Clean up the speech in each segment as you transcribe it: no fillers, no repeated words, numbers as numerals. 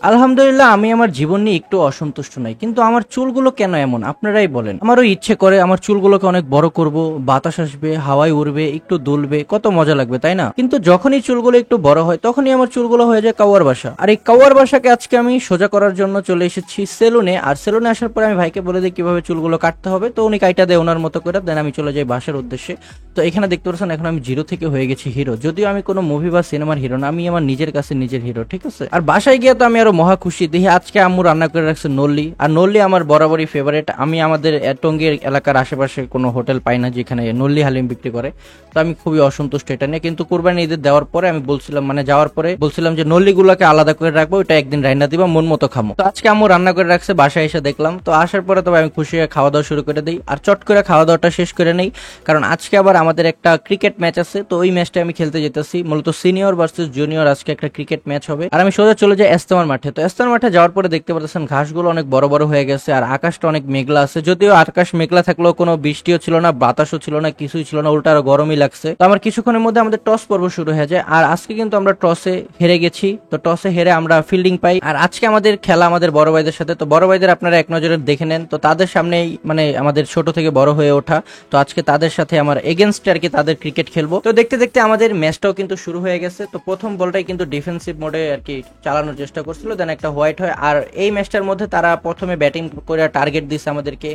আলহামদুলিল্লাহ, আমি আমার জীবন নিয়ে একটু অসন্তুষ্ট নাই, কিন্তু আমার চুলগুলো কেন এমন আপনারাই বলেন। আমারও ইচ্ছে করে আমার চুলগুলোকে অনেক বড় করব, বাতাস আসবে, হাওয়ায় উড়বে, একটু দুলবে, কত মজা লাগবে তাই না? কিন্তু যখনই চুলগুলো একটু বড় হয় তখনই আমার চুলগুলো হয়ে যায় কাওয়ার বাসা। আর এই কাওয়ার বাসাকে আজকে আমি সোজা করার জন্য চলে এসেছি সেলুনে। আর সেলুনে আসার পরে আমি ভাইকে বলে দিই কিভাবে চুলগুলো কাটতে হবে, তো উনি কাইটা দেয় ওনার মতো করে, দেন আমি চলে যাই বাসার উদ্দেশ্যে। তো এখানে দেখতে পাচ্ছেন এখন আমি জিরো থেকে হয়ে গেছি হিরো, যদিও আমি কোনো মুভি বা সিনেমার হিরো না, আমি আমার নিজের কাছে নিজের হিরো, ঠিক আছে? আর বাসায় গিয়ে তো আমি আরো মহা খুশি, দেখি আজকে আম্মু রান্না করে রাখছে নল্লি। আর নল্লি আমার বরাবরই ফেভারিট। আমি আমাদের টঙ্গীর এলাকার আশেপাশে কোনো হোটেল পাই না যেখানে নল্লি হালিম বিক্রি করে, তো আমি খুবই অসন্তুষ্ট এটা নিয়ে। কিন্তু কুরবানি ঈদের দেওয়ার পরে আমি বলছিলাম, মানে যাওয়ার পরে বলছিলাম যে নল্লি গুলাকে আলাদা করে রাখবো, ওইটা একদিন রান্না দিবা, মন মতো খামো। তো আজকে আম্মু রান্না করে রাখছে, বাসায় এসে দেখলাম। তো আসার পরে তবে আমি খুশি হয়ে খাওয়া দাওয়া শুরু করে দিই, আর চট করে খাওয়া দাওয়াটা শেষ করে নেই, কারণ আজকে আবার আমাদের একটা ক্রিকেট ম্যাচ আছে। তো ওই ম্যাচটা আমি খেলতে যেতেছি, মূলত সিনিয়র ভার্সেস জুনিয়র আজকে একটা ক্রিকেট ম্যাচ হবে। আর আমি সোজা চলে যাই এস্তেমার মাঠে। তো এস্তেমার মাঠে যাওয়ার পরে দেখতে পাচ্ছেন ঘাসগুলো অনেক বড় বড় হয়ে গেছে, আর আকাশটা অনেক মেঘলা আছে। যদিও আকাশ মেঘলা থাকলেও কোনো বৃষ্টিও ছিল না, বাতাসও ছিল না, কিছুই ছিল না, উল্টা আরো গরমই লাগছে। তো আমার কিছুক্ষণের মধ্যে আমাদের টস পর্ব শুরু হয়ে যায়। আর আজকে কিন্তু আমরা টসে হেরে গেছি, তো টসে হেরে আমরা ফিল্ডিং পাই। আর আজকে আমাদের খেলা আমাদের বড় ভাইদের সাথে। তো বড় ভাইদের আপনারা এক নজরে দেখে নেন, তো তাদের সামনেই মানে আমাদের ছোট থেকে বড় হয়ে ওঠা, তো আজকে তাদের সাথে আমার এগেনস্ট আর কি তাদের ক্রিকেট খেলবো। তো দেখতে দেখতে আমাদের ম্যাচটাও কিন্তু শুরু হয়ে গেছে। তো প্রথম বলটাই কিন্তু ডিফেন্সিভ মোডে আর কি চালানোর চেষ্টা করছিল, দেন একটা হোয়াইট হয়। আর এই ম্যাচটার মধ্যে তারা প্রথমে ব্যাটিং করে টার্গেট দিচ্ছে আমাদেরকে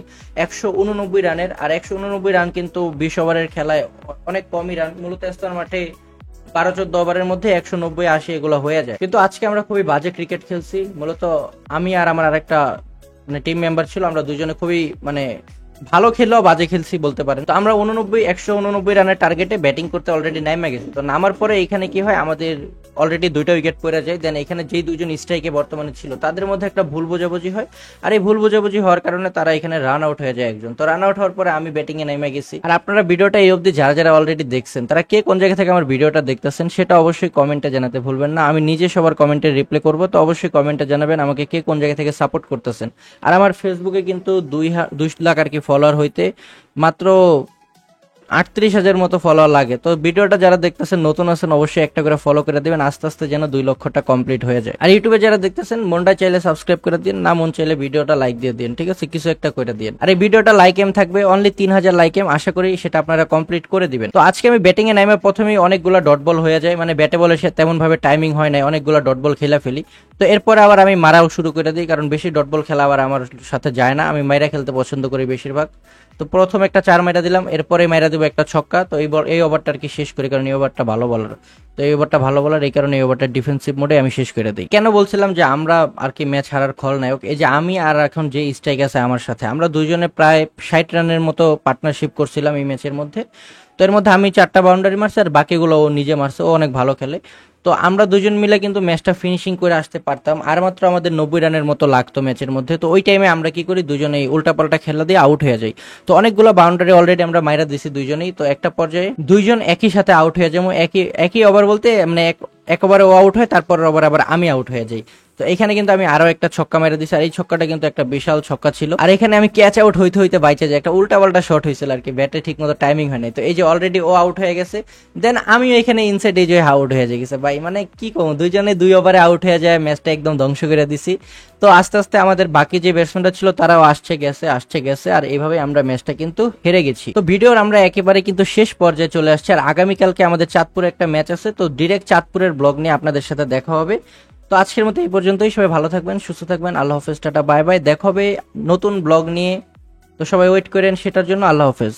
189 রানের। আর 189 রান কিন্তু 20 ওভারের খেলায় অনেক কমই রান, মূলত ইস্তার মাঠে 12-14 ওভারের মধ্যে 190-80 এগুলো হয়ে যায়। কিন্তু আজকে আমরা খুবই বাজে ক্রিকেট খেলছি। মূলত আমি আর আমার আরেকটা মানে টিম মেম্বার ছিল, আমরা দুজনে খুবই মানে ভালো খেললেও বাজে খেলছি বলতে পারেন। তো আমরা 189 রানের টার্গেটে ব্যাটিং করতে অলরেডি নেমে গেছি। তো নামার পরে এখানে কি হয়, আমাদের অলরেডি 2টা উইকেট পড়ে যায়। দেন এখানে যেই দুজন স্ট্রাইকে বর্তমানে ছিল তাদের মধ্যে একটা ভুল বোঝাবুঝি হয়। আর এই ভুল বোঝাবুঝি হওয়ার কারণে তারা এখানে রান আউট হয়ে যায় একজন। তো রান আউট হওয়ার পরে আমি ব্যাটিং এ নেমে গেছি। আর আপনারা ভিডিওটা এই অবধি যারা যারা অলরেডি দেখছেন, তারা কে কোন জায়গা থেকে আমার ভিডিওটা দেখতেছেন সেটা অবশ্যই কমেন্টে জানাতে ভুলবেন না। আমি নিজে সবার কমেন্টে রিপ্লাই করব, তো অবশ্যই কমেন্টে জানাবেন আমাকে কে কোন জায়গা থেকে সাপোর্ট করতেছেন। আর আমার ফেসবুকে কিন্তু 2 লাখ আর কি ফলোয়ার হইতে মাত্র 38,000 মতো ফলোয়ার লাগে। তো ভিডিওটা যারা দেখতেছেন নতুন আছেন অবশ্যই একটা করে ফলো করে দিবেন, আস্তে আস্তে যেন 2 লক্ষটা কমপ্লিট হয়ে যায়। আর ইউটিউবে যারা দেখতেছেন মনটা চাইলে সাবস্ক্রাইব করে দিন, না মন চাইলে ভিডিওটা লাইক দিয়ে দিন, ঠিক আছে? কিছু একটা করে দিন। আর এই ভিডিওটা লাইক এম থাকবে অনলি 3000 লাইক এম, আশা করি সেটা আপনারা কমপ্লিট করে দিবেন। তো আজকে আমি ব্যাটিং এ নামে প্রথমেই অনেকগুলো ডট বল হয়ে যায়, মানে ব্যাটে বলে সে তেমন ভাবে টাইমিং হয় না, অনেকগুলো ডট বল খেলা ফেলি। তো এরপরে আবার আমি মারাও শুরু করে দিই, কারণ বেশি ডট বল খেলা আবার আমার সাথে যায় না, আমি মাইরা খেলতে পছন্দ করি বেশিরভাগ। তো প্রথম একটা 4 মাইরা দিলাম, এরপরে মাইরা দিব একটা ছক্কা। তো এই ওভারটা আর কি শেষ করি, কারণ এই ওভারটা ভালো বলার। তো এই ওভারটা ভালো বলার, এই কারণে এই ওভারটা ডিফেন্সিভ মোডে আমি শেষ করে দিই। কেন বলছিলাম যে আমরা আর কি ম্যাচ হারার খলনায়ক, এই যে আমি আর এখন যে স্ট্রাইক আছে আমার সাথে, আমরা দুইজনে প্রায় 60 রানের মতো পার্টনারশিপ করছিলাম এই ম্যাচের মধ্যে। তো এর মধ্যে আমি 4টা বাউন্ডারি মারছি, আর বাকিগুলো ও নিজে মারছে, ও অনেক ভালো খেলে। তো আমরা দুজন মিলে কিন্তু ম্যাচটা ফিনিশিং করে আসতে পারতাম, আর মাত্র আমাদের 90 রানের মতো লাগতো ম্যাচের মধ্যে। তো ওই টাইমে আমরা কি করি, দুজনেই উল্টাপাল্টা খেলা দিয়ে আউট হয়ে যাই। তো অনেকগুলো বাউন্ডারি অলরেডি আমরা মাইরা দিছি দুইজনেই। তো একটা পর্যায়ে দুইজন একই সাথে আউট হয়ে যাবো, একই ওভার বলতে মানে একবারে ও আউট হয়, তারপর ওভার আবার আমি আউট হয়ে যাই। তো এখানে কিন্তু আমি আরো একটা ছক্কা মেরে দিছি, আর এই ছক্কাটা কিন্তু একটা বিশাল ছক্কা ছিল। আর এখানে আমি ক্যাচ আউট হইতে হইতে বাইচে যায়, একটা উল্টা পাল্টা শট হয়েছিল আর কি, ব্যাটে ঠিক মতো টাইমিং হয় নাই। তো এই যে অলরেডি ও আউট হয়ে গেছে, দেন আমি এখানে ইনসাইড এই যে আউট হয়ে গেছে ভাই, মানে কি কম, দুইজনে 2 ওভারে আউট হয়ে যায়, ম্যাচটা একদম ধ্বংস করে দিছি। তো আস্তে আস্তে আমাদের বাকি যে ব্যাটসম্যানরা ছিল তারাও আসছে গেছে, আর এইভাবে আমরা ম্যাচটা কিন্তু হেরে গেছি। তো ভিডিওর আমরা একেবারে কিন্তু শেষ পর্যায়ে চলে আসছি, আর আগামীকালকে আমাদের চাঁদপুরে একটা ম্যাচ আছে। তো ডিরেক্ট চাঁদপুরের ব্লগ নিয়ে আপনাদের সাথে দেখা হবে। তো আজকের মতো এই পর্যন্তই, সবাই ভালো থাকবেন, সুস্থ থাকবেন, আল্লাহ হাফেজ, টাটা বাই বাই, দেখা হবে নতুন ব্লগ নিয়ে। তো সবাই ওয়েট করেন সেটার জন্য, আল্লাহ হাফেজ।